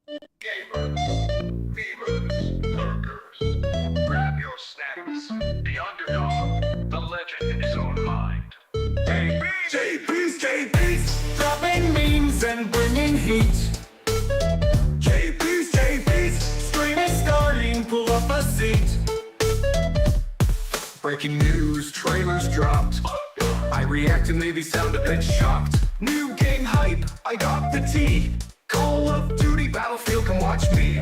Gamers, femurs, lurkers, grab your snacks. The underdog, the legend in his own mind. Jaybeazt, dropping memes and bringing heat. Jaybeazt, stream is starting, pull up a seat. Breaking news, trailers dropped. I react and maybe sound a bit shocked. New game hype, I got the tea. Call of Duty, Battlefield, come watch me.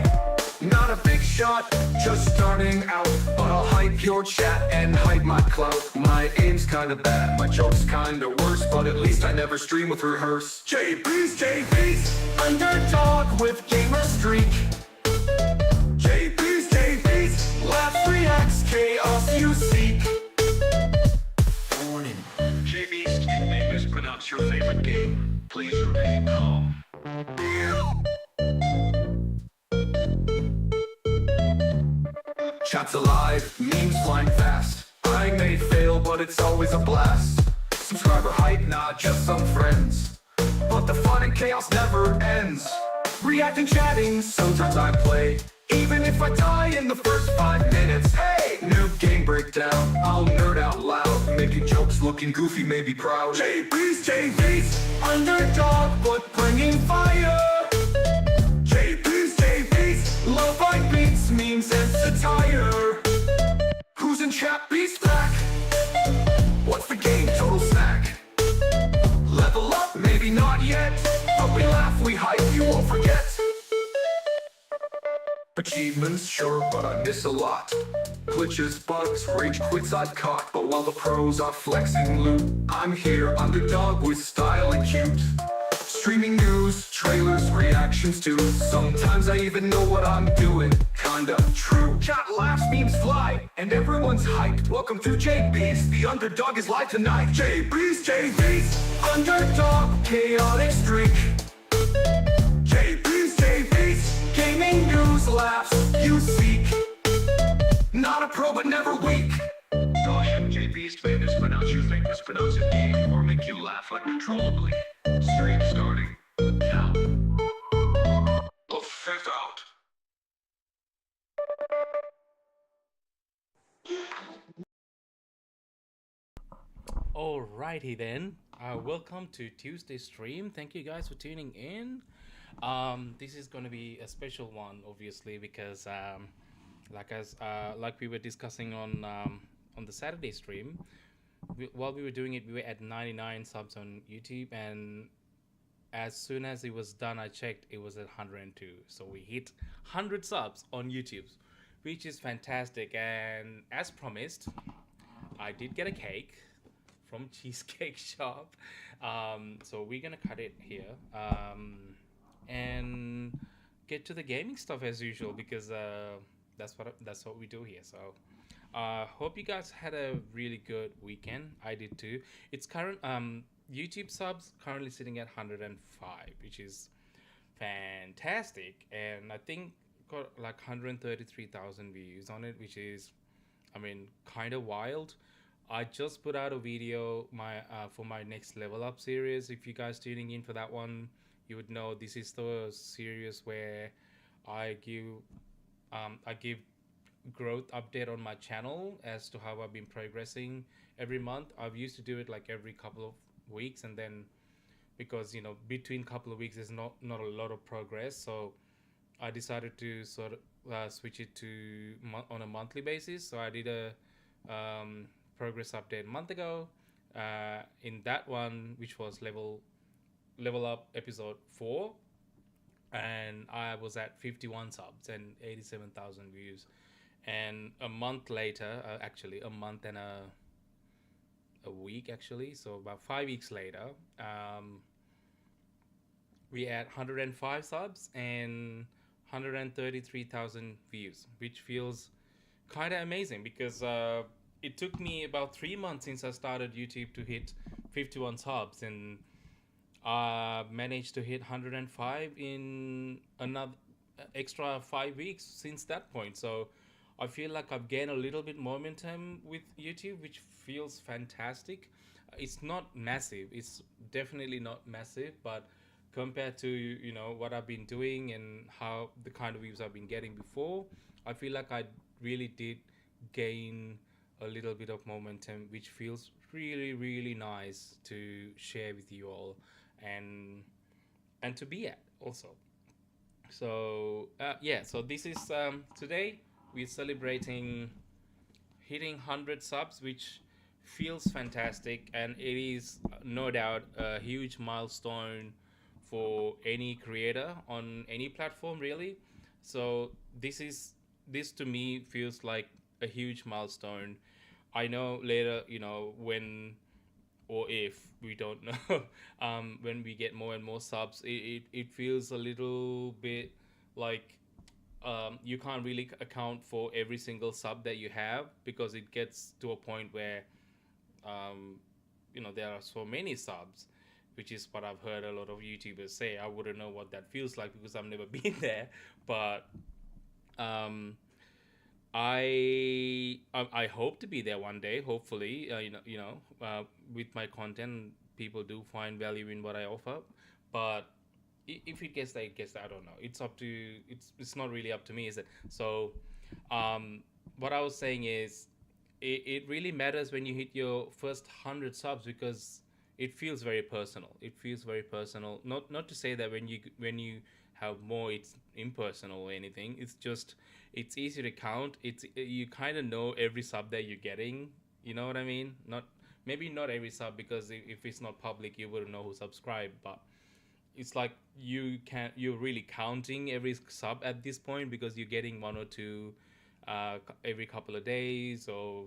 Not a big shot, just starting out, but I'll hype your chat and hype my clout. My aim's kinda bad, my joke's kinda worse, but at least I never stream with rehearse. Jaybeazt, underdog with gamer streak. Jaybeazt, laughs, reacts, chaos you seek. Warning. Jaybeazt, you may mispronounce your favorite game. Please remain calm. Chat's alive, memes flying fast. I may fail, but it's always a blast. Subscriber hype, not just some friends, but the fun and chaos never ends. Reacting, chatting, sometimes I play, even if I die in the first 5 minutes. Hey, new game breakdown, I'll nerd out loud, making jokes, looking goofy, maybe proud. Jaybeazt, underdog, but bringing fire. Jaybeazt, love by beats, memes and satire. Who's in chat? Beast back. What's the game? Total snack. Level up? Maybe not yet, but we laugh, we hype, you won't forget. Achievements, sure, but I miss a lot. Glitches, bugs, rage quits I've caught, but while the pros are flexing loot, I'm here, underdog with style and cute. Streaming news, trailers, reactions too. Sometimes I even know what I'm doing, kinda true. Chat laughs, memes fly, and everyone's hyped. Welcome to Jaybeazt, the underdog is live tonight. Jaybeazt, underdog, chaotic streak. Jaybeazt, gaming news, laughs, you seek. Not a pro, but never weak. Gosh, Jaybeazt may mispronounce your famous pronounce game, or make you laugh uncontrollably. Stream starting now. The fifth out. Alrighty then. Welcome to Tuesday stream. Thank you guys for tuning in. This is going to be a special one, obviously, because like we were discussing on the Saturday stream, while we were doing it, we were at 99 subs on YouTube, and as soon as it was done, I checked, it was at 102. So we hit 100 subs on YouTube, which is fantastic. And as promised, I did get a cake from Cheesecake Shop. So we're gonna cut it here and get to the gaming stuff as usual, because that's what we do here. So hope you guys had a really good weekend. I did too. It's current YouTube subs currently sitting at 105, which is fantastic, and I think got like 133,000 views on it, which is, I mean, kind of wild. I just put out a video for my next level up series. If you guys tuning in for that one, you would know this is the series where I give growth update on my channel as to how I've been progressing every month. I've used to do it like every couple of weeks, and then because between couple of weeks there's not a lot of progress, so I decided to sort of switch it to on a monthly basis. So I did a progress update a month ago. In that one, which was level up episode 4, and I was at 51 subs and 87,000 views. And a month later, actually a month and a week actually, so about 5 weeks later, we had 105 subs and 133,000 views, which feels kind of amazing, because it took me about 3 months since I started YouTube to hit 51 subs, and I managed to hit 105 in another extra 5 weeks since that point. So I feel like I've gained a little bit momentum with YouTube, which feels fantastic. It's not massive. It's definitely not massive, but compared to what I've been doing and how the kind of views I've been getting before, I feel like I really did gain a little bit of momentum, which feels really really nice to share with you all, and to be at also. So yeah, so this is today we're celebrating hitting 100 subs, which feels fantastic, and it is no doubt a huge milestone for any creator on any platform, really. So this to me feels like a huge milestone. I know later, when or if we don't know, when we get more and more subs, it feels a little bit like you can't really account for every single sub that you have, because it gets to a point where um, there are so many subs, which is what I've heard a lot of YouTubers say. I wouldn't know what that feels like because I've never been there, but um, I hope to be there one day. Hopefully, with my content, people do find value in what I offer. But if it gets there, it gets there. I don't know. It's up to it's not really up to me, is it? So, um, what I was saying is, it really matters when you hit your first 100 subs, because it feels very personal. It feels very personal. Not to say that when you have more, it's impersonal or anything. It's just it's easy to count. It's you kind of know every sub that you're getting. You know what I mean? Not maybe not every sub, because if it's not public, you wouldn't know who subscribed. But it's like you're really counting every sub at this point, because you're getting one or two every couple of days, or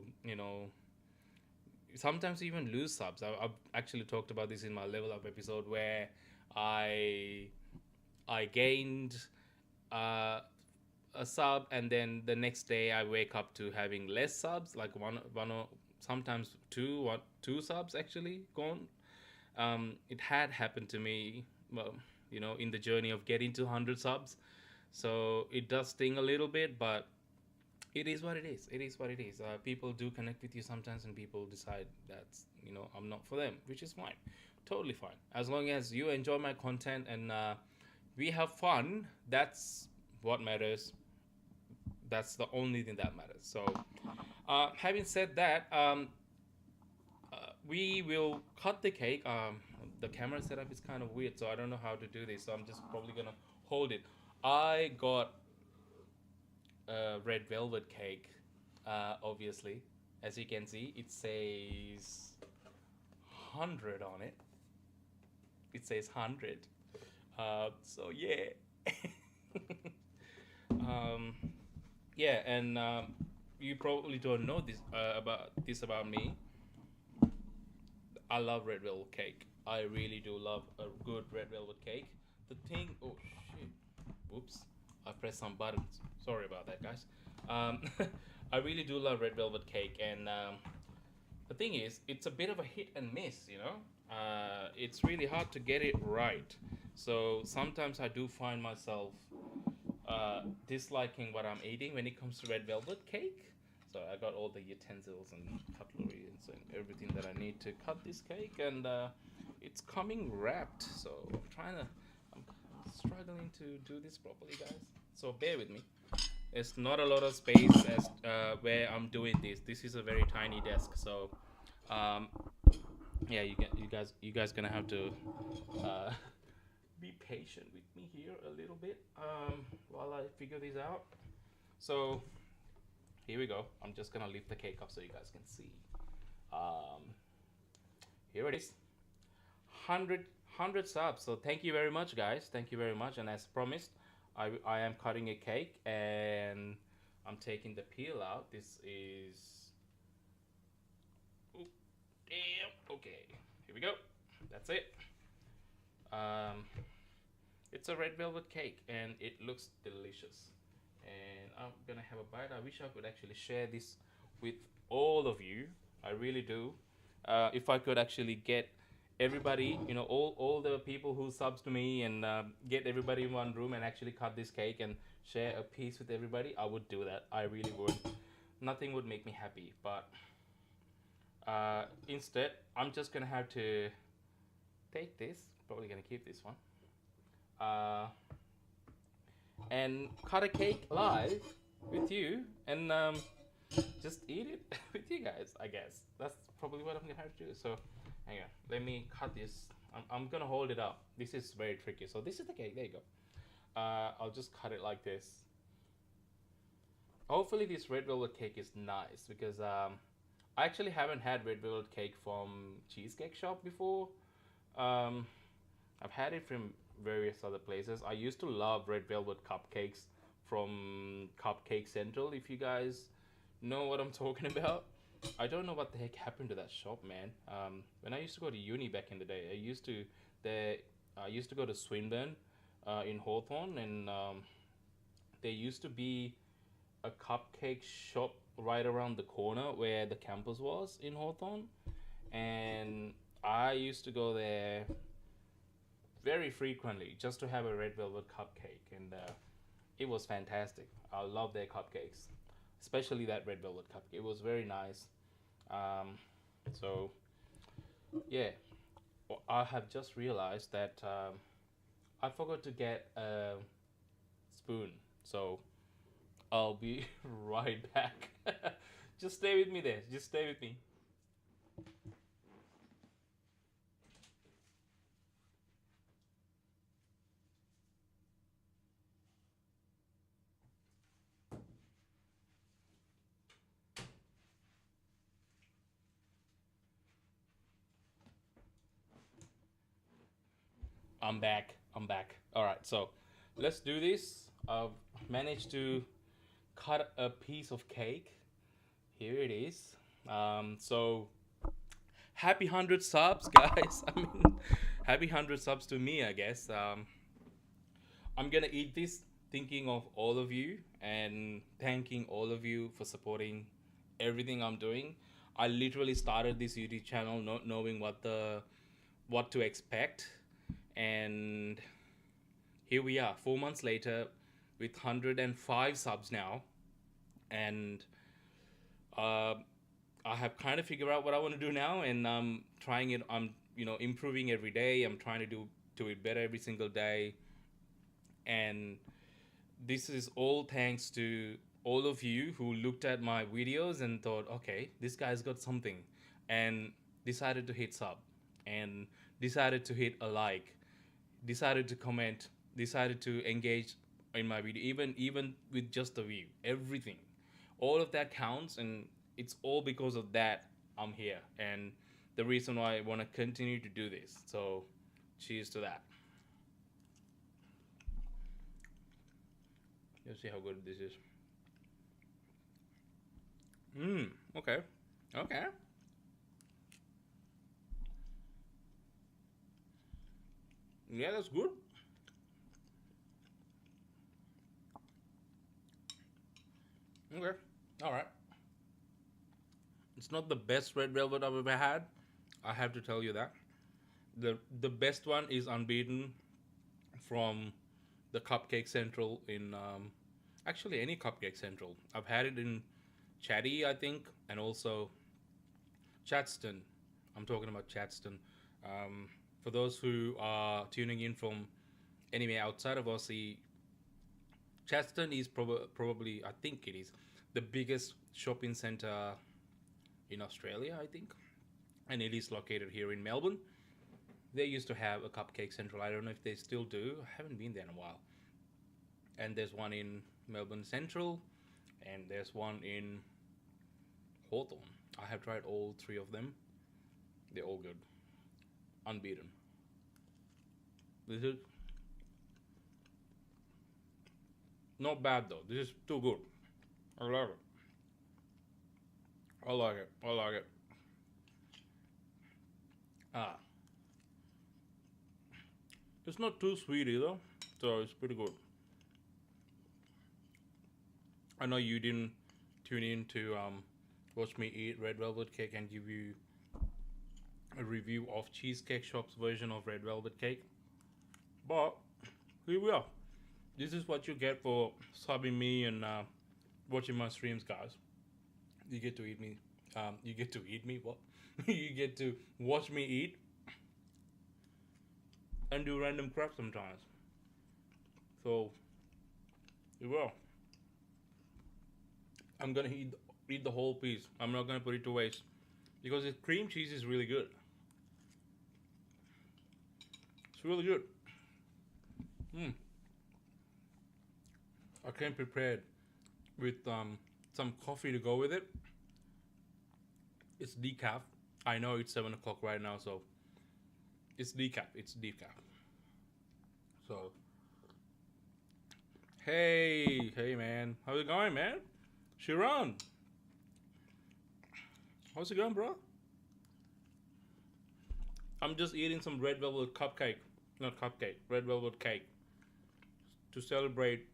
sometimes even lose subs. I've actually talked about this in my level up episode, where I I gained uh, a sub, and then the next day I wake up to having less subs, like one or sometimes two subs actually gone. It had happened to me, well, in the journey of getting to 100 subs. So it does sting a little bit, but it is what it is. It is what it is. People do connect with you sometimes, and people decide that I'm not for them, which is fine, totally fine. As long as you enjoy my content and we have fun, that's what matters. That's the only thing that matters. So, having said that, we will cut the cake. The camera setup is kind of weird, so I don't know how to do this. So I'm just probably gonna hold it. I got red velvet cake, obviously. As you can see, it says 100 on it. It says 100. So yeah. um, yeah, and you probably don't know this about me. I love red velvet cake. I really do love a good red velvet cake. The thing, oh shit, whoops, I pressed some buttons. Sorry about that, guys. Um, I really do love red velvet cake, and the thing is, it's a bit of a hit and miss. It's really hard to get it right. So sometimes I do find myself disliking what I'm eating when it comes to red velvet cake. So I got all the utensils and cutlery and everything that I need to cut this cake, and it's coming wrapped. So I'm struggling to do this properly, guys. So bear with me. There's not a lot of space as where I'm doing this. This is a very tiny desk, so um, yeah, you guys gonna have to uh, be patient with me here a little bit while I figure this out. So here we go. I'm just gonna lift the cake up so you guys can see. Um, Here it is. 100 subs. So thank you very much, guys. Thank you very much. And as promised, I am cutting a cake, and I'm taking the peel out. This is. Oh, damn. Okay. Here we go. That's it. Um, it's a red velvet cake, and it looks delicious. And I'm gonna have a bite. I wish I could actually share this with all of you. I really do. If I could actually get everybody, all the people who subs to me, and get everybody in one room and actually cut this cake and share a piece with everybody, I would do that. I really would. Nothing would make me happy, but instead, I'm just gonna have to take this. Probably gonna keep this one. uh, and cut a cake live with you and just eat it with you guys. I guess that's probably what I'm gonna have to do. So, hang on, let me cut this. I'm gonna hold it up. This is very tricky. So this is the cake. There you go. I'll just cut it like this. Hopefully, this red velvet cake is nice because I actually haven't had red velvet cake from Cheesecake Shop before. Um, I've had it from various other places. I used to love red velvet cupcakes from Cupcake Central. If you guys know what I'm talking about, I don't know what the heck happened to that shop, man. When I used to go to uni back in the day, there I used to go to Swinburne in Hawthorne, and there used to be a cupcake shop right around the corner where the campus was in Hawthorne, and I used to go there very frequently just to have a red velvet cupcake, and it was fantastic. I love their cupcakes, especially that red velvet cupcake. It was very nice. So yeah, I have just realized that I forgot to get a spoon, so I'll be right back. Just stay with me there. Just stay with me. I'm back. I'm back. All right, so let's do this. I've managed to cut a piece of cake. Here it is. So happy 100 subs, guys. I mean, happy 100 subs to me, I guess. I'm gonna eat this thinking of all of you and thanking all of you for supporting everything I'm doing. I literally started this YouTube channel not knowing what to expect, and here we are 4 months later with 105 subs now, and uh, I have kind of figured out what I want to do now, and I'm trying it. I'm improving every day. I'm trying to do it better every single day, and this is all thanks to all of you who looked at my videos and thought, okay, this guy's got something, and decided to hit sub, and decided to hit a like, decided to comment, decided to engage in my video, even with just a view, everything, all of that counts, and it's all because of that I'm here, and the reason why I want to continue to do this. So, cheers to that. Let's see how good this is. Okay. Okay. Yeah, that's good. Okay. All right. It's not the best red velvet I've ever had. I have to tell you that. The best one is unbeaten from the Cupcake Central in actually any Cupcake Central. I've had it in Chatty, I think, and also Chadston. I'm talking about Chadston. For those who are tuning in from anywhere outside of Aussie, Chadston is probably, I think it is, the biggest shopping center in Australia, I think, and it is located here in Melbourne. They used to have a Cupcake Central. I don't know if they still do. I haven't been there in a while. And there's one in Melbourne Central, and there's one in Hawthorne. I have tried all three of them. They're all good, unbeaten. This is not bad though. This is too good. I love it. I like it. I like it. Ah, it's not too sweet either, so it's pretty good. I know you didn't tune in to watch me eat red velvet cake and give you a review of Cheesecake Shop's version of red velvet cake, but here we are. This is what you get for subbing me and watching my streams, guys. You get to eat me. You get to eat me. What? You get to watch me eat and do random crap sometimes. So you will. I'm gonna eat the whole piece. I'm not gonna put it to waste because the cream cheese is really good. It's really good. Mm. I came prepared with some coffee to go with it. It's decaf. I know it's 7 o'clock right now, so it's decaf. It's decaf. So hey man, how's it going, man? Sharon, how's it going, bro? I'm just eating some red velvet cupcake, not cupcake, red velvet cake to celebrate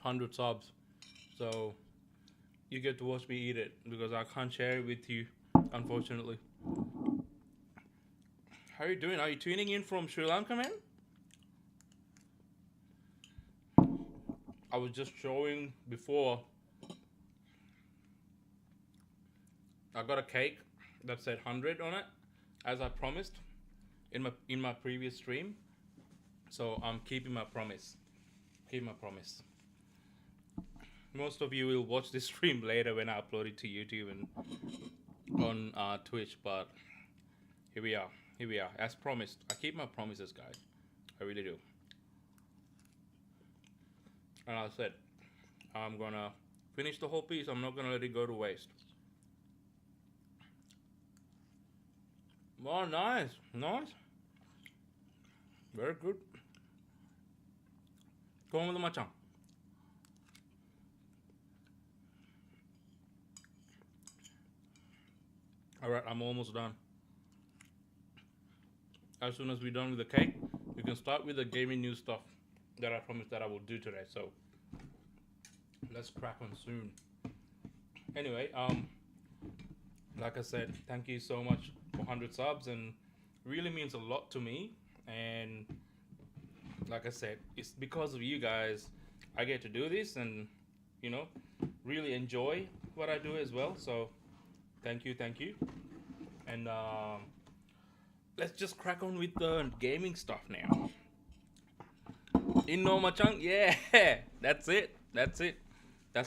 100 subs. So you get to watch me eat it because I can't share it with you, unfortunately. How are you doing? Are you tuning in from Sri Lanka, man? I was just showing before. I got a cake that said 100 on it, as I promised in my previous stream. So I'm keeping my promise. Keep my promise. Most of you will watch this stream later when I upload it to YouTube and on Twitch, but here we are. Here we are. As promised. I keep my promises, guys. I really do. And I said, I'm gonna finish the whole piece. I'm not gonna let it go to waste. Oh, nice. Nice. Very good. Go on with the machan. Alright, I'm almost done. As soon as we're done with the cake, we can start with the gaming news stuff that I promised that I will do today. So let's crack on soon. Anyway, like I said, thank you so much for 100 subs, and really means a lot to me. And like I said, it's because of you guys I get to do this, and you know, really enjoy what I do as well. So thank you. And let's just crack on with the gaming stuff now. Inno Machang, yeah, that's it. That's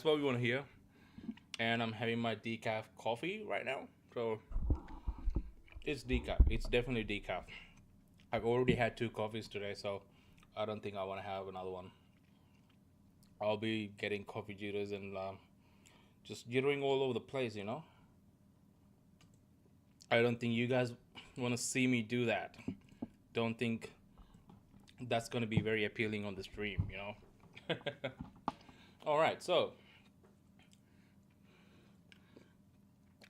what we want to hear. And I'm having my decaf coffee right now. So it's decaf. It's definitely decaf. I've already had 2 coffees today, so I don't think I want to have another one. I'll be getting coffee jitters and just jittering all over the place, you know. I don't think you guys want to see me do that. Don't think that's going to be very appealing on the stream, you know. All right, so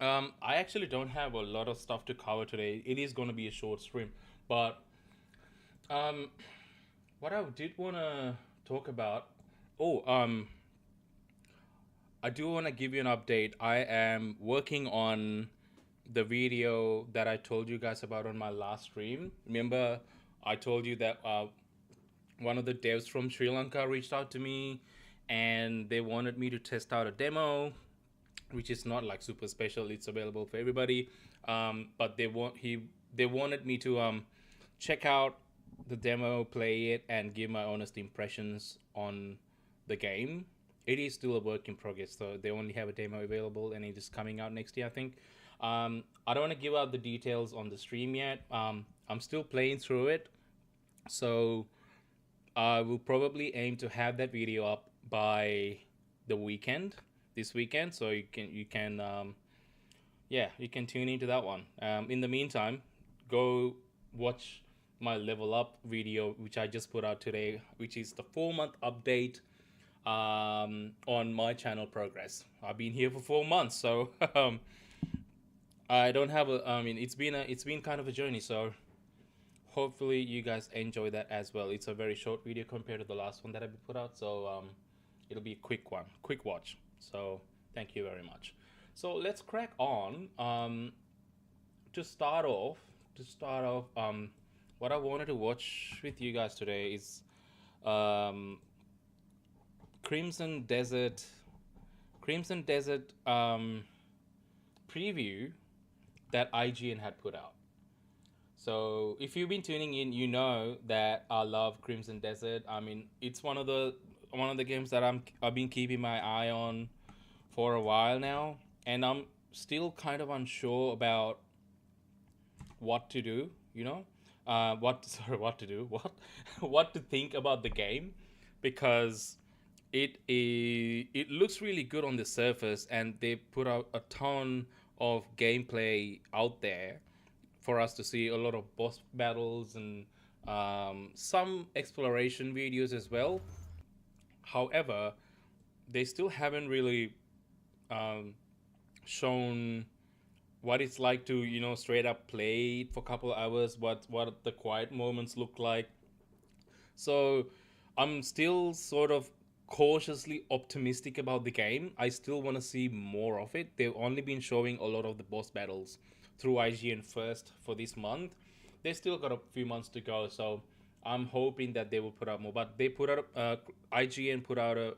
I actually don't have a lot of stuff to cover today. It is going to be a short stream, but what I did want to talk about. I do want to give you an update. I am working on the video that I told you guys about on my last stream. Remember, I told you that one of the devs from Sri Lanka reached out to me, and they wanted me to test out a demo, which is not like super special. It's available for everybody, but they wanted me to check out the demo, play it, and give my honest impressions on the game. It is still a work in progress, so they only have a demo available, and it is coming out next year, I think. I don't want to give out the details on the stream yet. I'm still playing through it, so I will probably aim to have that video up by the weekend, this weekend, so you can you can tune into that one. In the meantime, go watch my level up video, which I just put out today, which is the 4-month update on my channel progress. I've been here for 4 months, so I don't have a. I mean, it's been kind of a journey. So hopefully you guys enjoy that as well. It's a very short video compared to the last one that I put out, so it'll be a quick one, quick watch. So thank you very much. So let's crack on. To start off, what I wanted to watch with you guys today is Crimson Desert preview that IGN had put out. So if you've been tuning in, you know that I love Crimson Desert. I mean, it's one of the games that I've been keeping my eye on for a while now, and I'm still kind of unsure about what to do. What what to do, what to think about the game, because it looks really good on the surface, and they put out a ton of gameplay out there for us to see, a lot of boss battles and some exploration videos as well. However, they still haven't really um, shown what it's like to straight up play it for a couple of hours, what the quiet moments look like. So I'm still sort of cautiously optimistic about the game. I still want to see more of it. They've only been showing a lot of the boss battles through IGN first for this month. They still got a few months to go, so I'm hoping that they will put out more. But they put out IGN put out a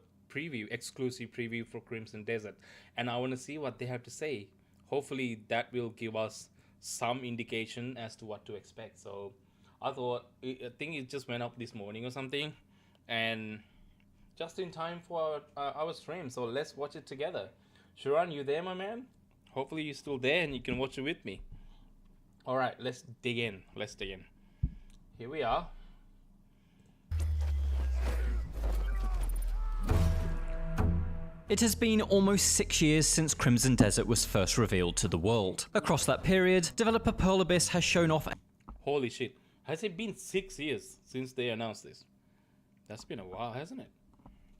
exclusive preview for Crimson Desert, and I want to see what they have to say. Hopefully, that will give us some indication as to what to expect. So I think it just went up this morning or something, and just in time for our stream. So let's watch it together. Sharon, you there, my man? Hopefully you're still there and you can watch it with me. All right, let's dig in. Here we are. It has been almost 6 years since Crimson Desert was first revealed to the world. Across that period, developer Pearl Abyss has shown off. Holy shit. Has it been 6 years since they announced this? That's been a while, hasn't it?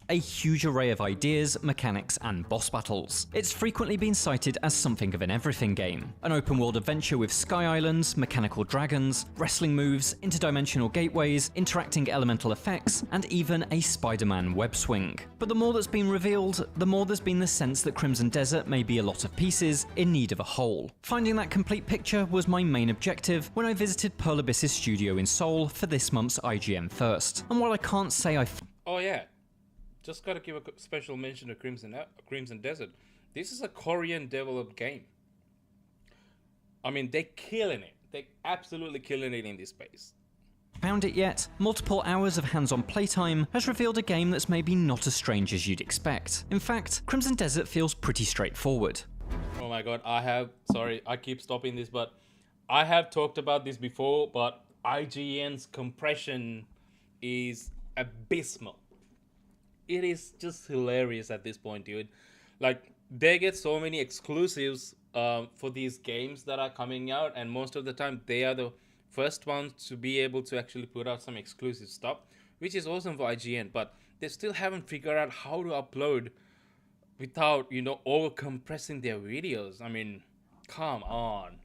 A huge array of ideas, mechanics, and boss battles. It's frequently been cited as something of an everything game. An open world adventure with sky islands, mechanical dragons, wrestling moves, interdimensional gateways, interacting elemental effects, and even a Spider-Man web swing. But the more that's been revealed, the more there's been the sense that Crimson Desert may be a lot of pieces in need of a whole. Finding that complete picture was my main objective when I visited Pearl Abyss's studio in Seoul for this month's IGN First. And while I can't say Oh yeah. Just gotta give a special mention to Crimson Desert. This is a Korean developed game. I mean, they're killing it. They're absolutely killing it in this space. Found it yet, multiple hours of hands-on playtime has revealed a game that's maybe not as strange as you'd expect. In fact, Crimson Desert feels pretty straightforward. Oh my god, sorry, I keep stopping this, but I have talked about this before, but IGN's compression is abysmal. It is just hilarious at this point, dude. Like, they get so many exclusives for these games that are coming out, and most of the time they are the first ones to be able to actually put out some exclusive stuff, which is awesome for IGN. But they still haven't figured out how to upload without over compressing their videos. I mean, come on.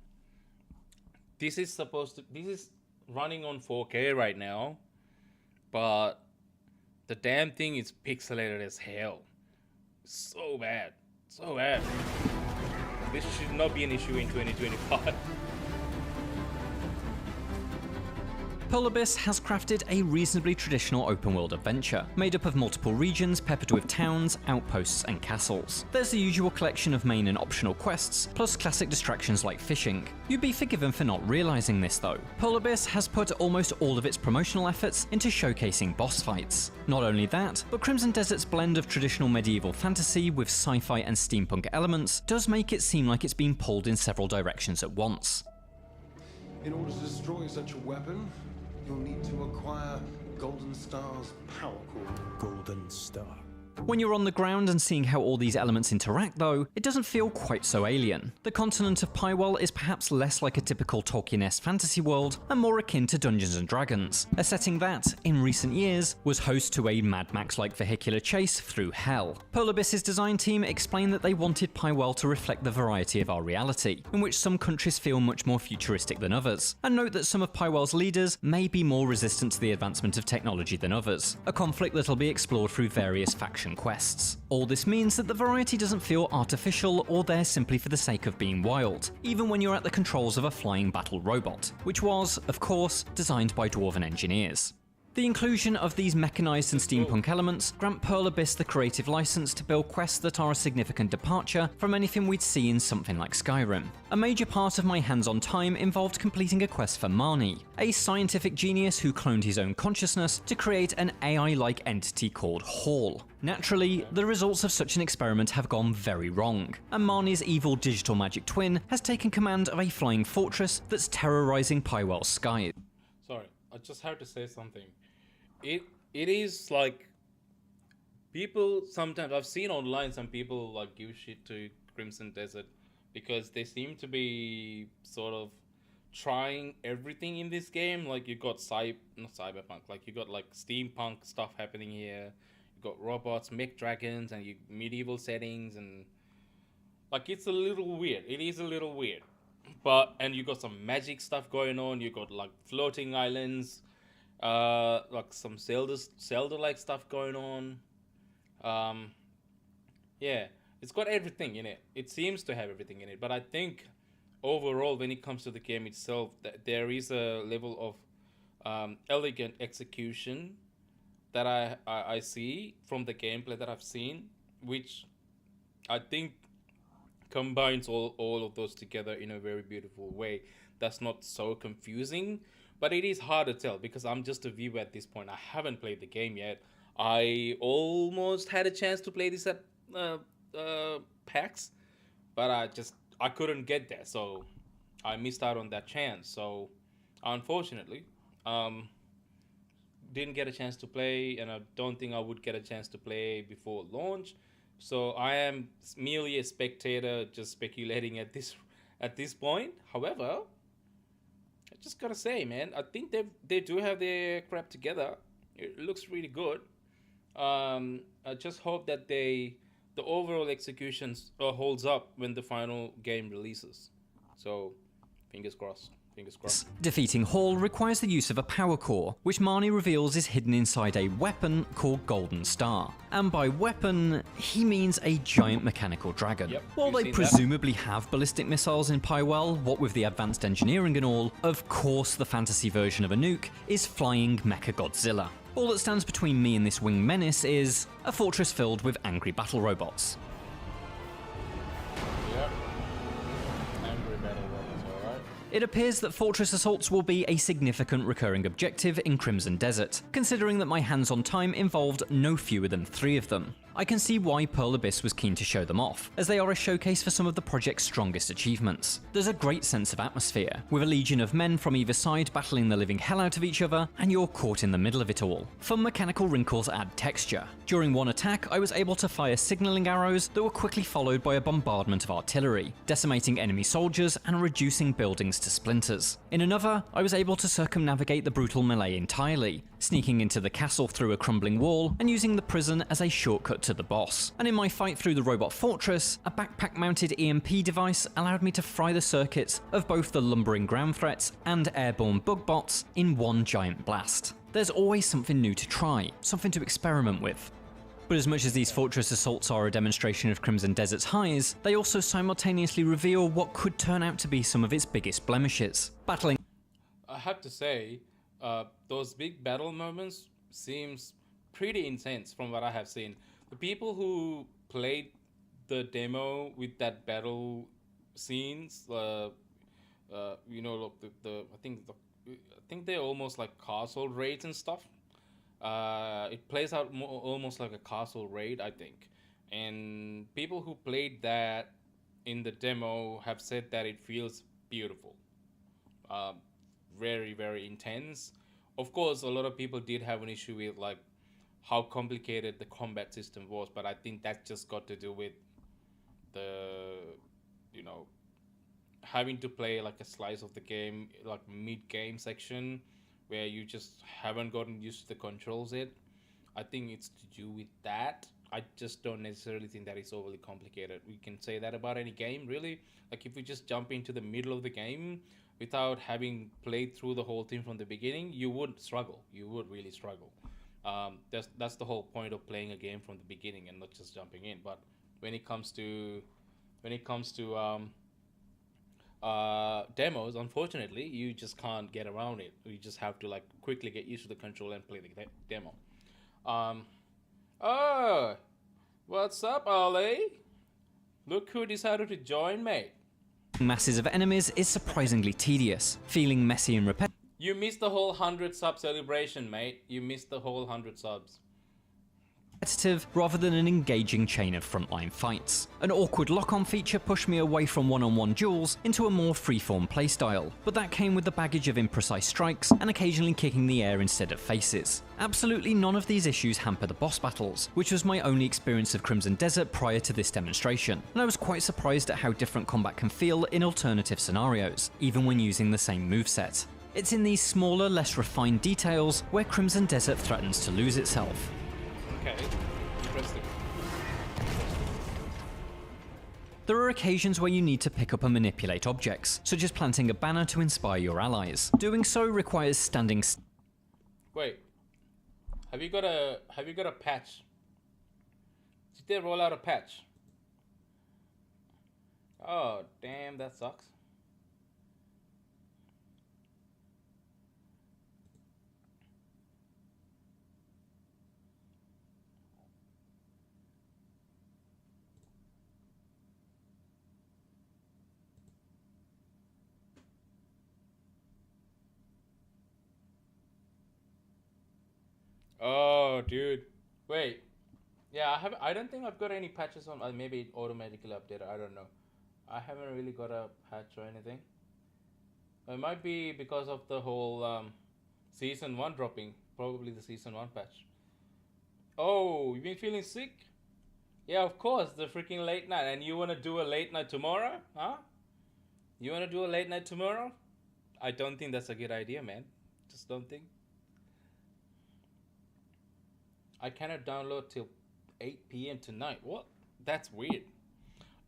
This is running on 4K right now, but the damn thing is pixelated as hell. So bad. This should not be an issue in 2025. Pearl Abyss has crafted a reasonably traditional open-world adventure, made up of multiple regions peppered with towns, outposts, and castles. There's the usual collection of main and optional quests, plus classic distractions like fishing. You'd be forgiven for not realizing this though. Pearl Abyss has put almost all of its promotional efforts into showcasing boss fights. Not only that, but Crimson Desert's blend of traditional medieval fantasy with sci-fi and steampunk elements does make it seem like it's being pulled in several directions at once. In order to destroy such a weapon, you'll need to acquire Golden Star's power core. Golden Star. When you're on the ground and seeing how all these elements interact though, it doesn't feel quite so alien. The continent of Pywell is perhaps less like a typical Tolkien-esque fantasy world and more akin to Dungeons & Dragons, a setting that, in recent years, was host to a Mad Max-like vehicular chase through hell. Pearl Abyss's design team explained that they wanted Pywell to reflect the variety of our reality, in which some countries feel much more futuristic than others, and note that some of Pywell's leaders may be more resistant to the advancement of technology than others, a conflict that'll be explored through various faction quests. All this means that the variety doesn't feel artificial or there simply for the sake of being wild, even when you're at the controls of a flying battle robot, which was, of course, designed by Dwarven engineers. The inclusion of these mechanized and steampunk elements grant Pearl Abyss the creative license to build quests that are a significant departure from anything we'd see in something like Skyrim. A major part of my hands-on time involved completing a quest for Marnie, a scientific genius who cloned his own consciousness to create an AI-like entity called Hall. Naturally, the results of such an experiment have gone very wrong, and Marnie's evil digital magic twin has taken command of a flying fortress that's terrorizing Pywell's skies. Sorry, I just had to say something. It is like people sometimes I've seen online some people like give shit to Crimson Desert because they seem to be sort of trying everything in this game. Like you got not cyberpunk, like you got like steampunk stuff happening here. You got robots, mech dragons, and you medieval settings, and like it's a little weird. It is a little weird, and you got some magic stuff going on. You got like floating islands. Like some Zelda-like stuff going on. Yeah, it's got everything in it. It seems to have everything in it, but I think overall, when it comes to the game itself, that there is a level of elegant execution that I see from the gameplay that I've seen, which I think combines all of those together in a very beautiful way. That's not so confusing. But it is hard to tell because I'm just a viewer at this point. I haven't played the game yet. I almost had a chance to play this at PAX, but I couldn't get there, so I missed out on that chance. So unfortunately, didn't get a chance to play, and I don't think I would get a chance to play before launch. So I am merely a spectator, just speculating at this point. However, I just gotta say, man, I think they do have their crap together. It looks really good. I just hope that the overall execution holds up when the final game releases. So, fingers crossed. Fingers crossed. Defeating Hall requires the use of a power core, which Marnie reveals is hidden inside a weapon called Golden Star. And by weapon, he means a giant mechanical dragon. Yep, While they presumably have ballistic missiles in Pywell, what with the advanced engineering and all, of course the fantasy version of a nuke is flying Mechagodzilla. All that stands between me and this winged menace is a fortress filled with angry battle robots. Yep. Angry battle robots, alright. It appears that fortress assaults will be a significant recurring objective in Crimson Desert, considering that my hands-on time involved no fewer than 3 of them. I can see why Pearl Abyss was keen to show them off, as they are a showcase for some of the project's strongest achievements. There's a great sense of atmosphere, with a legion of men from either side battling the living hell out of each other, and you're caught in the middle of it all. Fun mechanical wrinkles add texture. During one attack, I was able to fire signaling arrows that were quickly followed by a bombardment of artillery, decimating enemy soldiers and reducing buildings to splinters. In another, I was able to circumnavigate the brutal melee entirely, sneaking into the castle through a crumbling wall and using the prison as a shortcut to the boss. And in my fight through the robot fortress, a backpack-mounted EMP device allowed me to fry the circuits of both the lumbering ground threats and airborne bug bots in one giant blast. There's always something new to try, something to experiment with. But as much as these fortress assaults are a demonstration of Crimson Desert's highs, they also simultaneously reveal what could turn out to be some of its biggest blemishes. Battling I have to say, those big battle moments seems pretty intense from what I have seen. The people who played the demo with that battle scenes, you know, I think they're almost like castle raids and stuff. It plays out almost like a castle raid, I think. And people who played that in the demo have said that it feels beautiful. Very, very intense. Of course, a lot of people did have an issue with like how complicated the combat system was, but I think that just got to do with the, you know, having to play like a slice of the game, like mid-game section, where you just haven't gotten used to the controls yet. I think it's to do with that. I just don't necessarily think that it's overly complicated. We can say that about any game, really. Like if you just jump into the middle of the game without having played through the whole thing from the beginning, you would struggle. You would really struggle. That's the whole point of playing a game from the beginning and not just jumping in. But when it comes to demos, unfortunately, you just can't get around it. You just have to like quickly get used to the control and play the demo. Um, oh, what's up, Ollie? Look who decided to join, mate. Masses of enemies is surprisingly tedious, feeling messy and repetitive. You missed the whole 100 sub celebration, mate. You missed the whole 100 subs. Rather than an engaging chain of frontline fights. An awkward lock-on feature pushed me away from one-on-one duels into a more freeform playstyle, but that came with the baggage of imprecise strikes and occasionally kicking the air instead of faces. Absolutely none of these issues hamper the boss battles, which was my only experience of Crimson Desert prior to this demonstration, and I was quite surprised at how different combat can feel in alternative scenarios, even when using the same moveset. It's in these smaller, less refined details where Crimson Desert threatens to lose itself. Okay, interesting. There are occasions where you need to pick up and manipulate objects, such as planting a banner to inspire your allies. Doing so requires standing Wait, have you got a patch? Did they roll out a patch? Oh, damn, that sucks. Oh, dude. Wait. Yeah, I don't think I've got any patches on. Maybe it automatically updated. I don't know. I haven't really got a patch or anything. It might be because of the whole season 1 dropping. Probably the season 1 patch. Oh, you've been feeling sick? Yeah, of course. The freaking late night. And you want to do a late night tomorrow? Huh? You want to do a late night tomorrow? I don't think that's a good idea, man. Just don't think. I cannot download till 8 p.m. tonight. What? That's weird.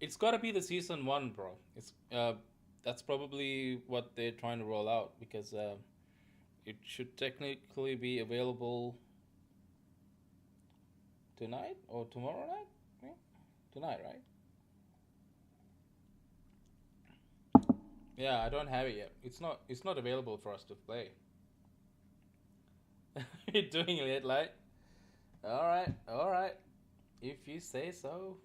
It's gotta be the season 1, bro. It's that's probably what they're trying to roll out because it should technically be available tonight or tomorrow night. Yeah? Tonight, right? Yeah, I don't have it yet. It's not available for us to play. You're doing it late. All right. If you say so.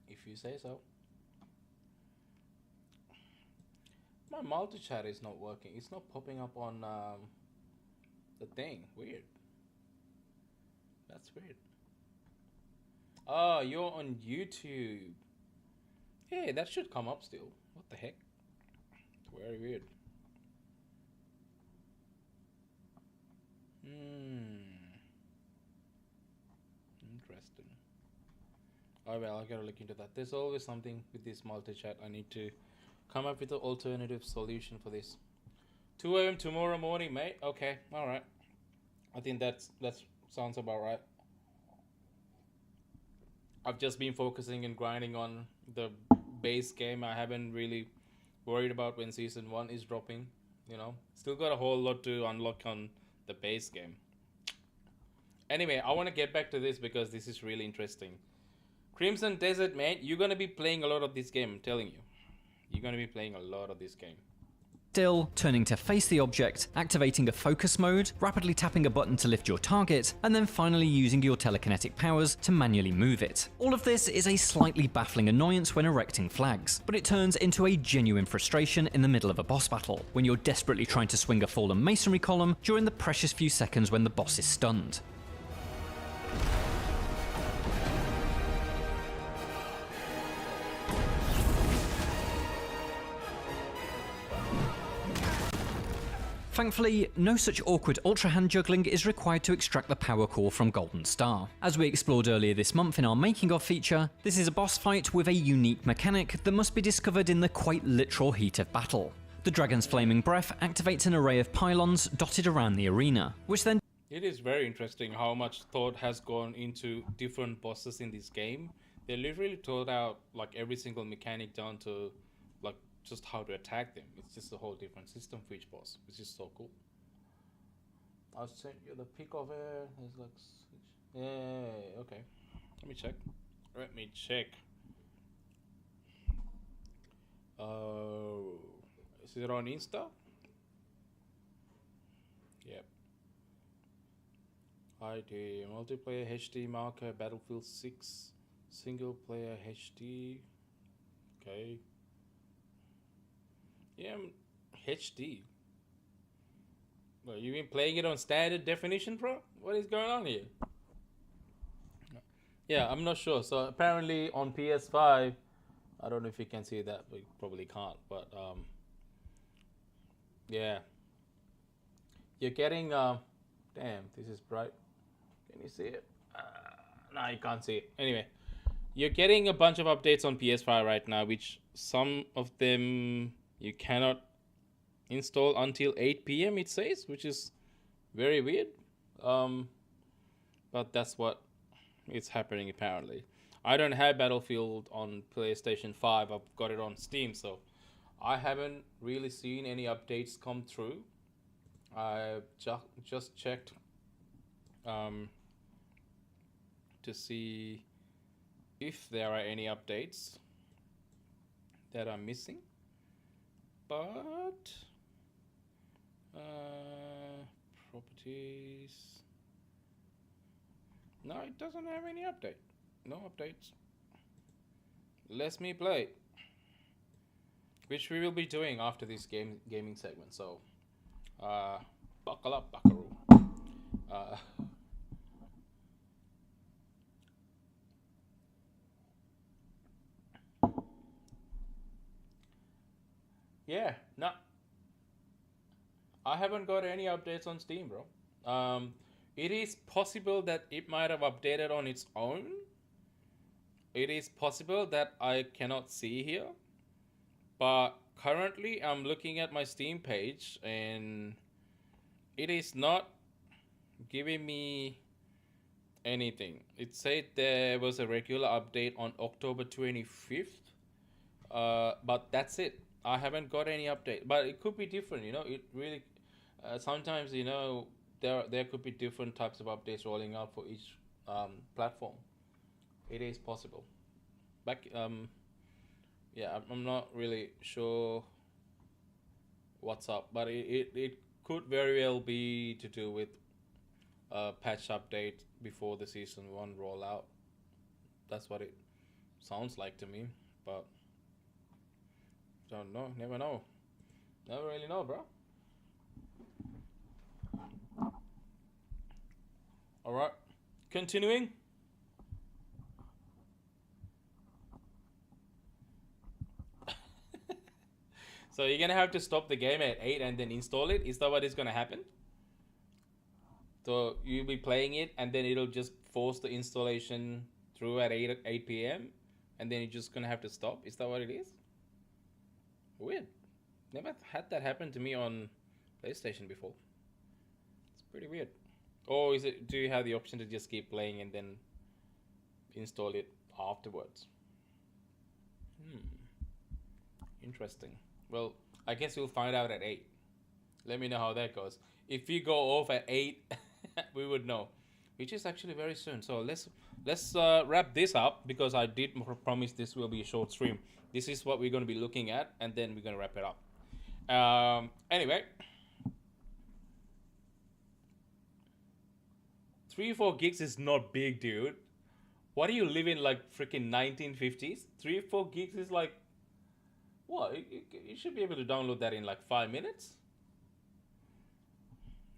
If you say so. My multi-chat is not working. It's not popping up on the thing. Weird. That's weird. Oh, you're on YouTube. Hey, that should come up still. What the heck? Very weird. Interesting. Oh well, I gotta look into that. There's always something with this multi-chat. I need to come up with an alternative solution for this. 2 a.m. tomorrow morning, mate. Okay, all right. I think that sounds about right. I've just been focusing and grinding on the base game. I haven't really worried about when season 1 is dropping. You know, still got a whole lot to unlock on the base game. Anyway, I want to get back to this because this is really interesting. Crimson Desert, man, you're going to be playing a lot of this game, I'm telling you. You're going to be playing a lot of this game. Still, turning to face the object, activating a focus mode, rapidly tapping a button to lift your target, and then finally using your telekinetic powers to manually move it. All of this is a slightly baffling annoyance when erecting flags, but it turns into a genuine frustration in the middle of a boss battle, when you're desperately trying to swing a fallen masonry column during the precious few seconds when the boss is stunned. Thankfully, no such awkward ultra hand juggling is required to extract the power core from Golden Star. As we explored earlier this month in our making of feature, this is a boss fight with a unique mechanic that must be discovered in the quite literal heat of battle. The dragon's flaming breath activates an array of pylons dotted around the arena, which then It is very interesting how much thought has gone into different bosses in this game. They literally thought out like every single mechanic down to like just how to attack them. It's just a whole different system for each boss, which is so cool. I'll send you the pic of it. It's like, yeah, okay. Let me check. Is it on Insta? Yep. ID multiplayer HD marker Battlefield 6 single player HD. Okay. Yeah, HD. Well, you been playing it on standard definition, bro? What is going on here? Yeah, I'm not sure. So apparently on PS5, I don't know if you can see that, but you probably can't. But yeah, you're getting damn, this is bright. Can you see it? No, you can't see it. Anyway, you're getting a bunch of updates on PS5 right now, which some of them you cannot install until 8 p.m. it says, which is very weird. But that's what is happening apparently. I don't have Battlefield on PlayStation 5. I've got it on Steam, so I haven't really seen any updates come through. I just checked to see if there are any updates that are missing, but properties, no, it doesn't have any update. No updates. Let me play, which we will be doing after this gaming segment. So buckle up, buckaroo. Yeah, no, I haven't got any updates on Steam, bro. It is possible that it might have updated on its own. It is possible that I cannot see here, but currently I'm looking at my Steam page and it is not giving me anything. It said there was a regular update on October 25th, but that's it. I haven't got any update, but it could be different. It really sometimes there could be different types of updates rolling out for each platform. It is possible. Yeah, I'm not really sure what's up, but it could very well be to do with a patch update before the season 1 rollout. That's what it sounds like to me, but don't know. Never know. Never really know, bro. All right, continuing. So you're gonna have to stop the game at 8 and then install it. Is that what is gonna happen? So you'll be playing it and then it'll just force the installation through at 8 p.m. and then you're just gonna have to stop. Is that what it is? Weird. Never had that happen to me on PlayStation before. It's pretty weird. Or is it? Do you have the option to just keep playing and then install it afterwards? Interesting. Well, I guess we'll find out at 8. Let me know how that goes. If you go off at 8, we would know, which is actually very soon. So let's wrap this up because I did promise this will be a short stream. This is what we're going to be looking at, and then we're going to wrap it up. Anyway, 3-4 gigs is not big, dude. What do you live in, like freaking 1950s? 3-4 gigs is like, what? You should be able to download that in like 5 minutes.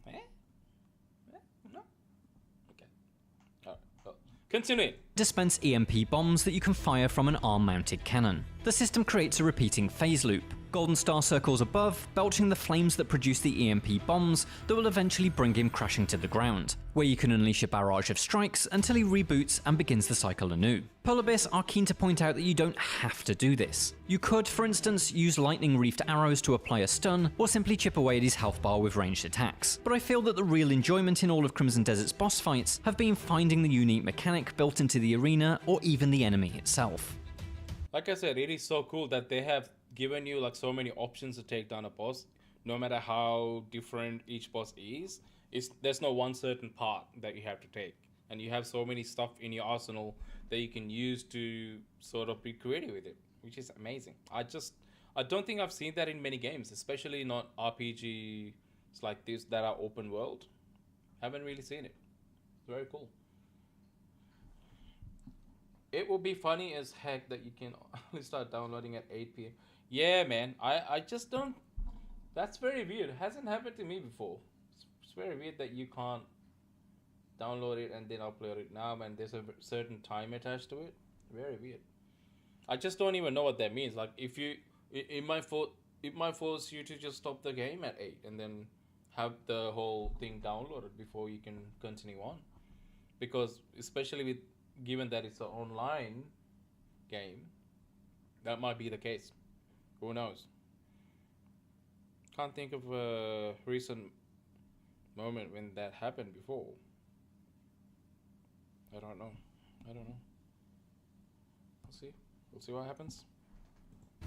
No? Okay. Alright, well, continuing. Dispense EMP bombs that you can fire from an arm-mounted cannon. The system creates a repeating phase loop. Golden star circles above, belching the flames that produce the EMP bombs that will eventually bring him crashing to the ground, where you can unleash a barrage of strikes until he reboots and begins the cycle anew. Polar Bears are keen to point out that you don't have to do this. You could, for instance, use lightning-reefed arrows to apply a stun, or simply chip away at his health bar with ranged attacks. But I feel that the real enjoyment in all of Crimson Desert's boss fights have been finding the unique mechanic built into the arena or even the enemy itself. Like I said, it is so cool that they have given you like so many options to take down a boss, no matter how different each boss is. There's no one certain part that you have to take, and you have so many stuff in your arsenal that you can use to sort of be creative with it, which is amazing. I don't think I've seen that in many games, especially not RPGs like this that are open world. Haven't really seen it. It's very cool. It will be funny as heck that you can only start downloading at 8 p.m. Yeah, man. I just don't. That's very weird. It hasn't happened to me before. It's very weird that you can't download it and then upload it now, and there's a certain time attached to it. Very weird. I just don't even know what that means. Like, if you, it might force you to just stop the game at 8 and then have the whole thing downloaded before you can continue on. Because especially with given that it's an online game, that might be the case. Who knows? Can't think of a recent moment when that happened before. I don't know. We'll see what happens.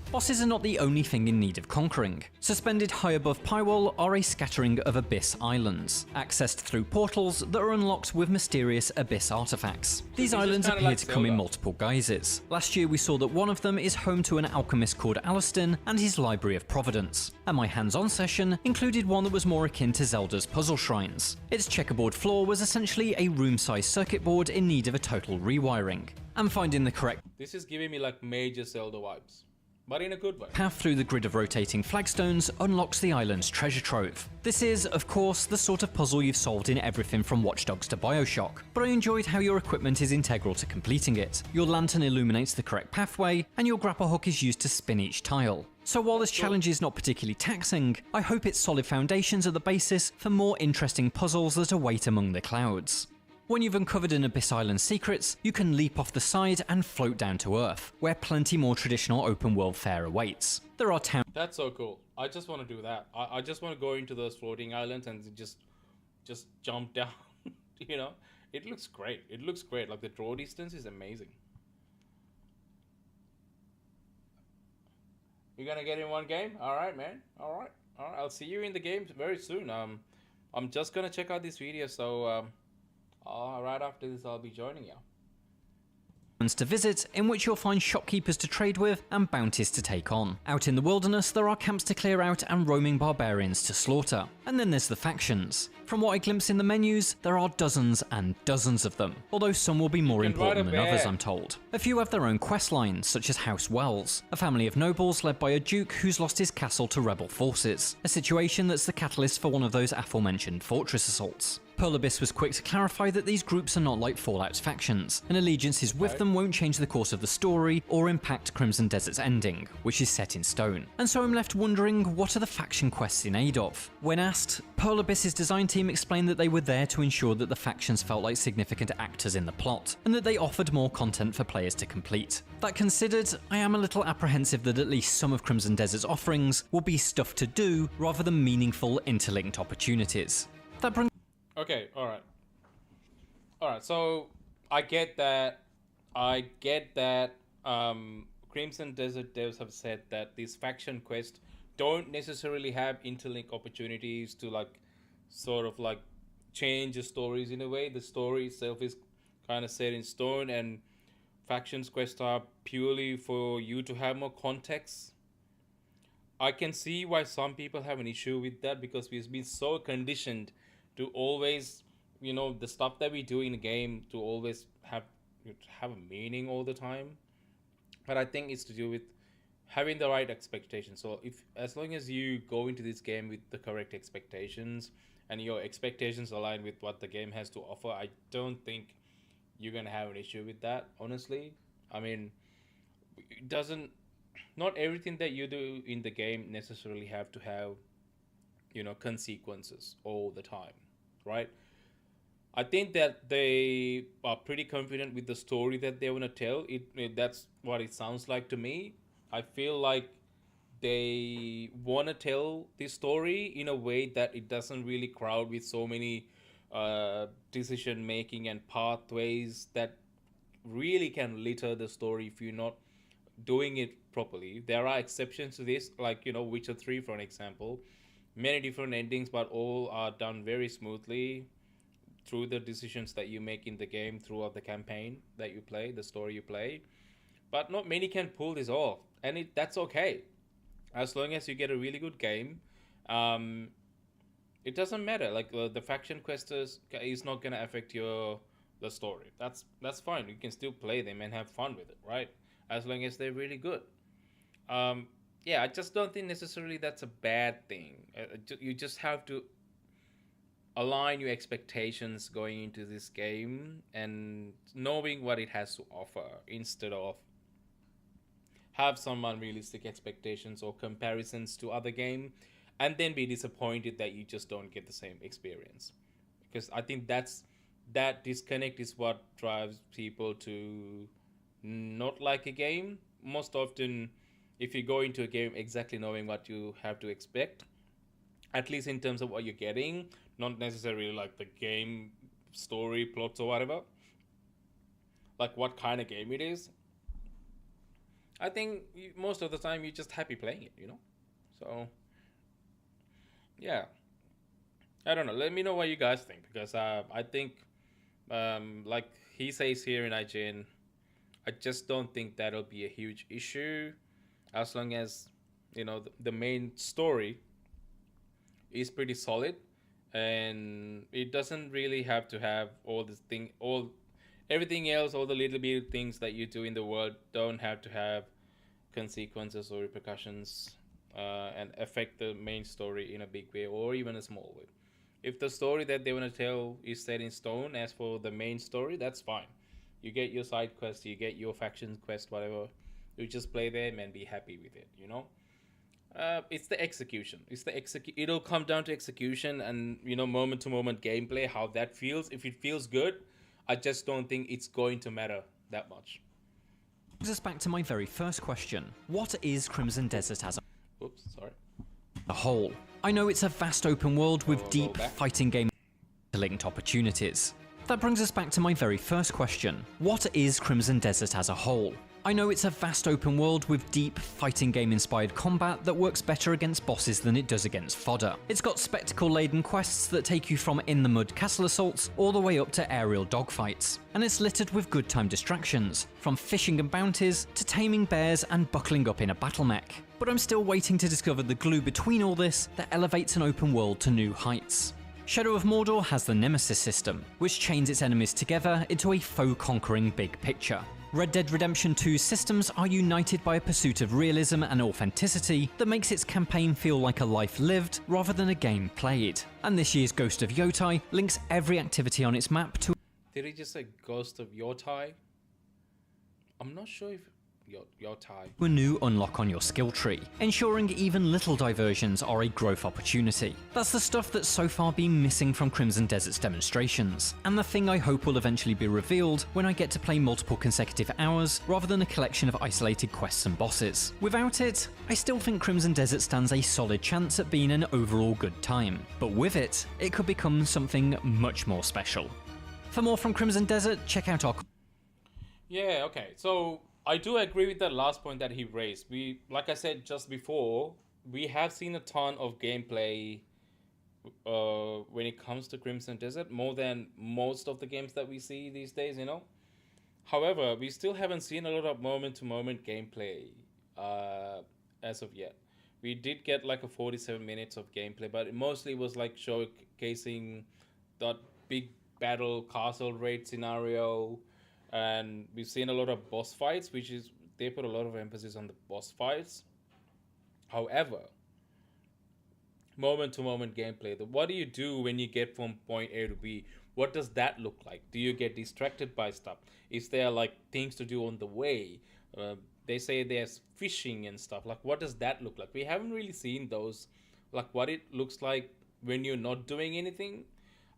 Bosses are not the only thing in need of conquering. Suspended high above Pywall are a scattering of Abyss Islands, accessed through portals that are unlocked with mysterious Abyss artifacts. These islands kinda appear like to come in Zelda. multiple guises. Last year we saw that one of them is home to an alchemist called Alastin and his Library of Providence, and my hands-on session included one that was more akin to Zelda's puzzle shrines. Its checkerboard floor was essentially a room-sized circuit board in need of a total rewiring, and finding the correct This is giving me like major Zelda vibes, but in a good way. path through the grid of rotating flagstones unlocks the island's treasure trove. This is, of course, the sort of puzzle you've solved in everything from Watch Dogs to Bioshock, but I enjoyed how your equipment is integral to completing it. Your lantern illuminates the correct pathway, and your grapple hook is used to spin each tile. So while this challenge is not particularly taxing, I hope its solid foundations are the basis for more interesting puzzles that await among the clouds. When you've uncovered an Abyss Island's secrets, you can leap off the side and float down to Earth, where plenty more traditional open world fare awaits. There are towns That's so cool. I just want to do that. I just want to go into those floating islands and just jump down. You know, it looks great. It looks great. Like the draw distance is amazing. You're gonna get in one game? All right, man. All right. I'll see you in the game very soon. I'm just gonna check out this video. So right after this, I'll be joining you. to visit, in which you'll find shopkeepers to trade with and bounties to take on. Out in the wilderness, there are camps to clear out and roaming barbarians to slaughter. And then there's the factions. From what I glimpse in the menus, there are dozens and dozens of them, although some will be more can ride important a than others, bear. I'm told. A few have their own quest lines, such as House Wells, a family of nobles led by a duke who's lost his castle to rebel forces, a situation that's the catalyst for one of those aforementioned fortress assaults. Pearl Abyss was quick to clarify that these groups are not like Fallout's factions, and allegiances with them won't change the course of the story or impact Crimson Desert's ending, which is set in stone. And so I'm left wondering, what are the faction quests in aid of? When asked, Pearl Abyss's design team explained that they were there to ensure that the factions felt like significant actors in the plot, and that they offered more content for players to complete. That considered, I am a little apprehensive that at least some of Crimson Desert's offerings will be stuff to do rather than meaningful interlinked opportunities. That brings Okay, alright, so I get that Crimson Desert devs have said that these faction quests don't necessarily have interlink opportunities to like sort of like change the stories in a way. The story itself is kind of set in stone, and factions quests are purely for you to have more context. I can see why some people have an issue with that, because we've been so conditioned to always, you know, the stuff that we do in a game to always have a meaning all the time. But I think it's to do with having the right expectations. So if as long as you go into this game with the correct expectations and your expectations align with what the game has to offer, I don't think you're gonna have an issue with that, honestly. I mean, it doesn't, not everything that you do in the game necessarily have to have, you know, consequences all the time, right? I think that they are pretty confident with the story that they want to tell. That's what it sounds like to me. I feel like they want to tell this story in a way that it doesn't really crowd with so many decision making and pathways that really can litter the story if you're not doing it properly. There are exceptions to this, like, you know, Witcher 3 for an example. Many different endings, but all are done very smoothly through the decisions that you make in the game throughout the campaign that you play, the story you play. But not many can pull this off, and that's okay. As long as you get a really good game, um, it doesn't matter. Like the faction quest is not gonna affect your the story. That's fine. You can still play them and have fun with it, right? As long as they're really good. Um, yeah, I just don't think necessarily that's a bad thing. You just have to align your expectations going into this game and knowing what it has to offer instead of have some unrealistic expectations or comparisons to other game and then be disappointed that you just don't get the same experience, because I think that disconnect is what drives people to not like a game most often. If you go into a game exactly knowing what you have to expect, at least in terms of what you're getting, not necessarily like the game story plots or whatever, like what kind of game it is, I think most of the time you're just happy playing it, you know? So, yeah. I don't know. Let me know what you guys think, because I think, like he says here in IGN, I just don't think that'll be a huge issue as long as, the main story is pretty solid, and it doesn't really have to have all this thing, everything else, all the little bit of things that you do in the world don't have to have consequences or repercussions, and affect the main story in a big way or even a small way. If the story that they want to tell is set in stone as for the main story, that's fine. You get your side quest, you get your faction quest, whatever. You just play them and be happy with it, you know? It's the execution. It'll come down to execution and, moment to moment gameplay, how that feels. If it feels good, I just don't think it's going to matter that much. Brings us back to my very first question. What is Crimson Desert as Oops, sorry. a whole? I know it's a vast open world with deep back. fighting game linked opportunities. That brings us back to my very first question. What is Crimson Desert as a whole? I know it's a vast open world with deep fighting game inspired combat that works better against bosses than it does against fodder. It's got spectacle laden quests that take you from in the mud castle assaults all the way up to aerial dogfights. And it's littered with good time distractions, from fishing and bounties to taming bears and buckling up in a battle mech. But I'm still waiting to discover the glue between all this that elevates an open world to new heights. Shadow of Mordor has the Nemesis system, which chains its enemies together into a foe-conquering big picture. Red Dead Redemption 2's systems are united by a pursuit of realism and authenticity that makes its campaign feel like a life lived rather than a game played. And this year's Ghost of Yotai links every activity on its map to Did he just say Ghost of Yotai? I'm not sure if Yotai. a new unlock on your skill tree, ensuring even little diversions are a growth opportunity. That's the stuff that's so far been missing from Crimson Desert's demonstrations, and the thing I hope will eventually be revealed when I get to play multiple consecutive hours rather than a collection of isolated quests and bosses. Without it, I still think Crimson Desert stands a solid chance at being an overall good time, but with it, it could become something much more special. For more from Crimson Desert, check out our Yeah, okay. So I do agree with that last point that he raised. Like I said just before, we have seen a ton of gameplay when it comes to Crimson Desert, more than most of the games that we see these days, However, we still haven't seen a lot of moment-to-moment gameplay as of yet. We did get like a 47 minutes of gameplay, but it mostly was like showcasing that big battle castle raid scenario, and we've seen a lot of boss fights, which is they put a lot of emphasis on the boss fights. However, moment to moment gameplay, what do you do when you get from point A to B? What does that look like? Do you get distracted by stuff? Is there like things to do on the way? They say there's fishing and stuff. Like, what does that look like? We haven't really seen those, like what it looks like when you're not doing anything.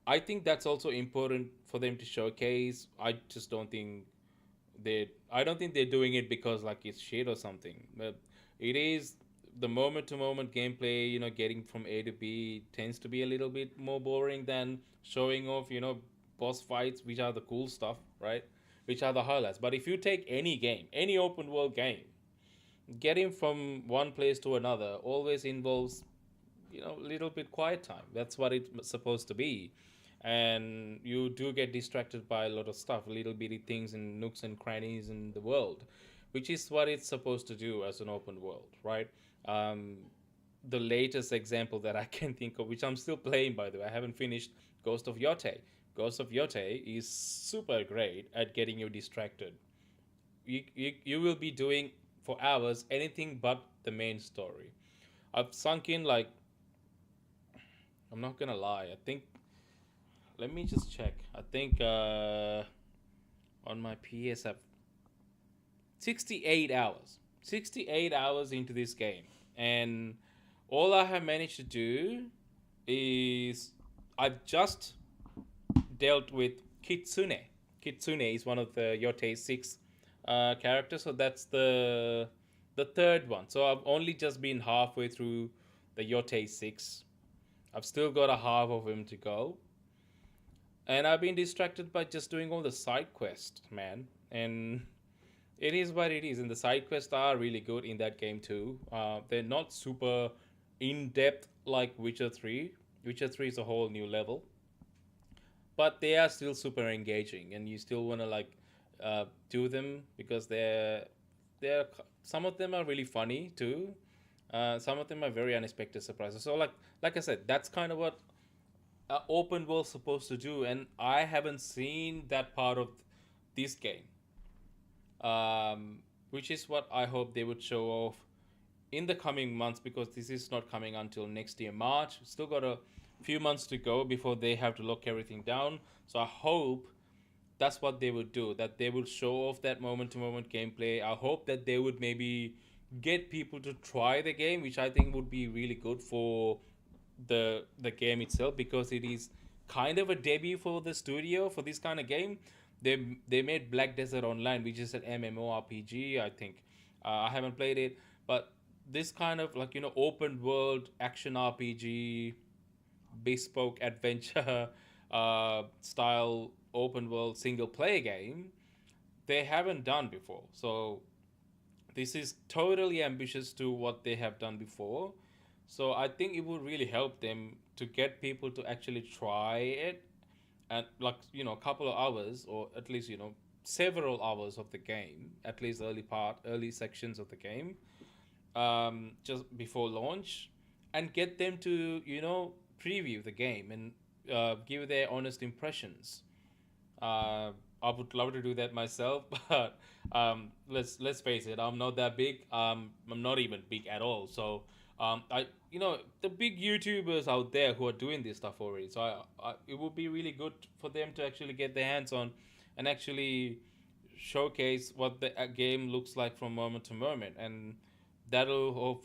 I think that's also important for them to showcase. I don't think they're doing it because like it's shit or something. But it is the moment to moment gameplay, getting from A to B tends to be a little bit more boring than showing off, boss fights, which are the cool stuff, right? Which are the highlights. But if you take any game, any open world game, getting from one place to another always involves, a little bit quiet time. That's what it's supposed to be. And you do get distracted by a lot of stuff, little bitty things and nooks and crannies in the world, which is what it's supposed to do as an open world, right? Um, the latest example that I can think of, which I'm still playing by the way, I haven't finished Ghost of Yote. Ghost of Yote is super great at getting you distracted. You will be doing for hours anything but the main story. I've sunk in like, I'm not gonna lie, I think, let me just check. I think on my PS I've 68 hours. 68 hours into this game. And all I have managed to do is I've just dealt with Kitsune. Kitsune is one of the Yote 6 characters, so that's the third one. So I've only just been halfway through the Yote 6. I've still got a half of him to go. And I've been distracted by just doing all the side quests, man. And it is what it is. And the side quests are really good in that game too. They're not super in depth like Witcher 3. Witcher 3 is a whole new level, but they are still super engaging, and you still want to like do them because they're some of them are really funny too. Some of them are very unexpected surprises. So like I said, that's kind of what open world supposed to do, and I haven't seen that part of this game, which is what I hope they would show off in the coming months, because this is not coming until next year March. Still got a few months to go before they have to lock everything down. So I hope that's what they would do, that they will show off that moment to moment gameplay. I hope that they would maybe get people to try the game, which I think would be really good for the game itself, because it is kind of a debut for the studio for this kind of game. They made Black Desert Online, which is an MMORPG, I think. I haven't played it, but this kind of like, open world action RPG, bespoke adventure style open world single player game, they haven't done before. So this is totally ambitious to what they have done before. So I think it would really help them to get people to actually try it, and like, a couple of hours, or at least, several hours of the game, at least early sections of the game, just before launch, and get them to, preview the game and give their honest impressions. I would love to do that myself, but let's face it, I'm not that big. I'm not even big at all. So the big YouTubers out there who are doing this stuff already. So it would be really good for them to actually get their hands on and actually showcase what the game looks like from moment to moment, and that'll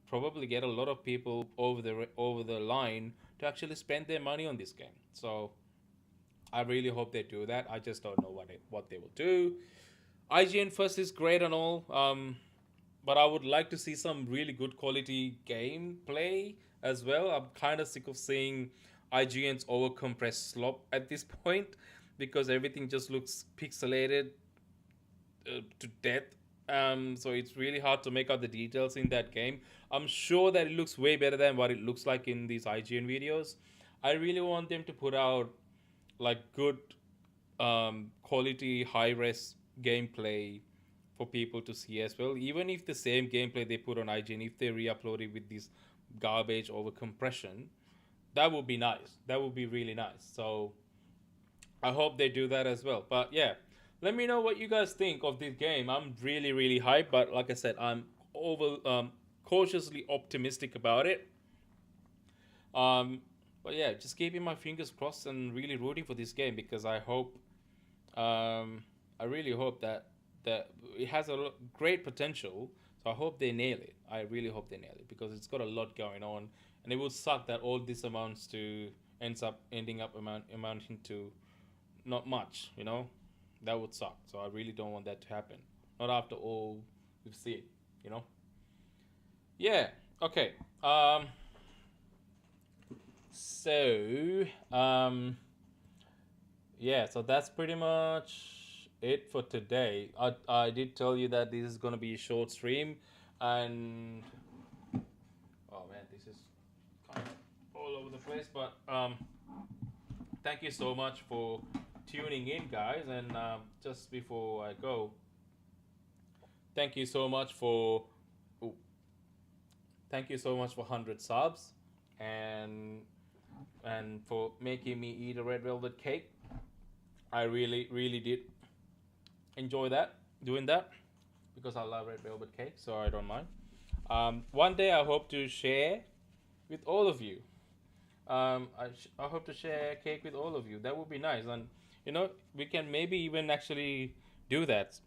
probably get a lot of people over the line to actually spend their money on this game. So I really hope they do that. I just don't know what they will do. IGN first is great and all, but I would like to see some really good quality gameplay as well. I'm kind of sick of seeing IGN's overcompressed slop at this point, because everything just looks pixelated to death. So it's really hard to make out the details in that game. I'm sure that it looks way better than what it looks like in these IGN videos. I really want them to put out like good quality high res gameplay for people to see as well. Even if the same gameplay they put on IGN, if they re-upload it with this garbage over compression, that would be nice. That would be really nice. So I hope they do that as well. But yeah, let me know what you guys think of this game. I'm really, really hyped, but like I said, I'm cautiously optimistic about it. But yeah, just keeping my fingers crossed and really rooting for this game, because I hope, I really hope that it has a great potential. So I hope they nail it. I really hope they nail it, because it's got a lot going on, and it would suck that all this ending up amounting to not much. That would suck. So I really don't want that to happen. Not after all we've seen. Yeah. Okay. So, yeah, so that's pretty much it for today. I did tell you that this is going to be a short stream, and oh man, this is kind of all over the place, but thank you so much for tuning in, guys. And just before I go, thank you so much for thank you so much for 100 subs, and for making me eat a red velvet cake. I really did enjoy that, doing that, because I love red velvet cake, so I don't mind. One day I hope to share with all of you. I hope to share cake with all of you. That would be nice, and we can maybe even actually do that.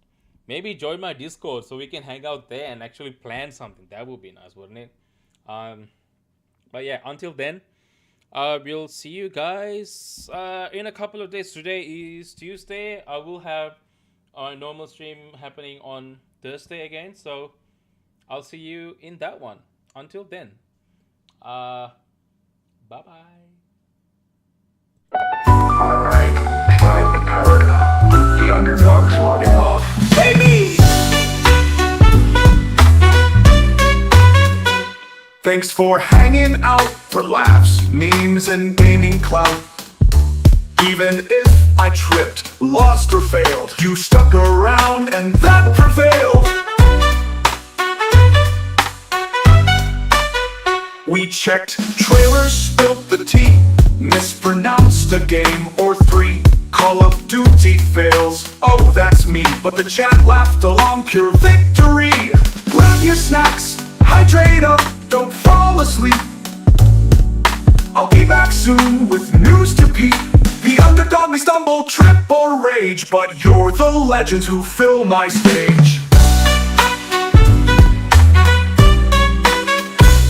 Maybe join my Discord so we can hang out there and actually plan something. That would be nice, wouldn't it? But yeah, until then, we'll see you guys in a couple of days. Today is Tuesday. I will have our normal stream happening on Thursday again. So I'll see you in that one. Until then, bye bye. Alright, time to paradigm. The underdog's logging off. Baby! Thanks for hanging out for laughs, memes, and gaming clout. Even if I tripped, lost, or failed, you stuck around and that prevailed. We checked trailers, spilled the tea, mispronounced a game or three. Call of Duty fails, oh that's me, but the chat laughed along, pure victory. Grab your snacks, hydrate up, don't fall asleep. I'll be back soon with news to peep. The underdog may stumble, trip, or rage, but you're the legends who fill my stage.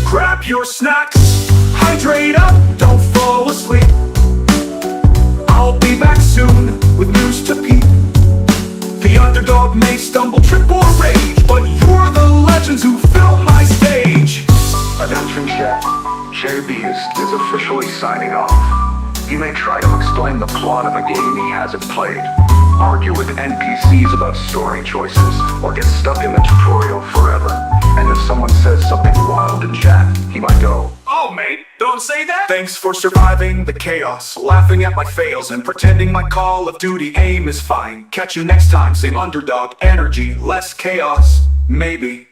Grab your snacks, hydrate up, don't fall asleep. I'll be back soon with news to peep. The underdog may stumble, trip, or rage, but you're the legends who fill my stage. Attention chat, Jaybeazt is officially signing off. He may try to explain the plot of a game he hasn't played, argue with NPCs about story choices, or get stuck in the tutorial forever. And if someone says something wild in chat, he might go, "Oh mate, don't say that!" Thanks for surviving the chaos, laughing at my fails, and pretending my Call of Duty aim is fine. Catch you next time, same underdog energy, less chaos, maybe.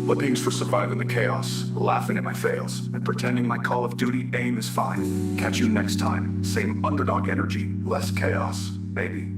But thanks for surviving the chaos, laughing at my fails, and pretending my Call of Duty aim is fine. Catch you next time. Same underdog energy, less chaos, maybe.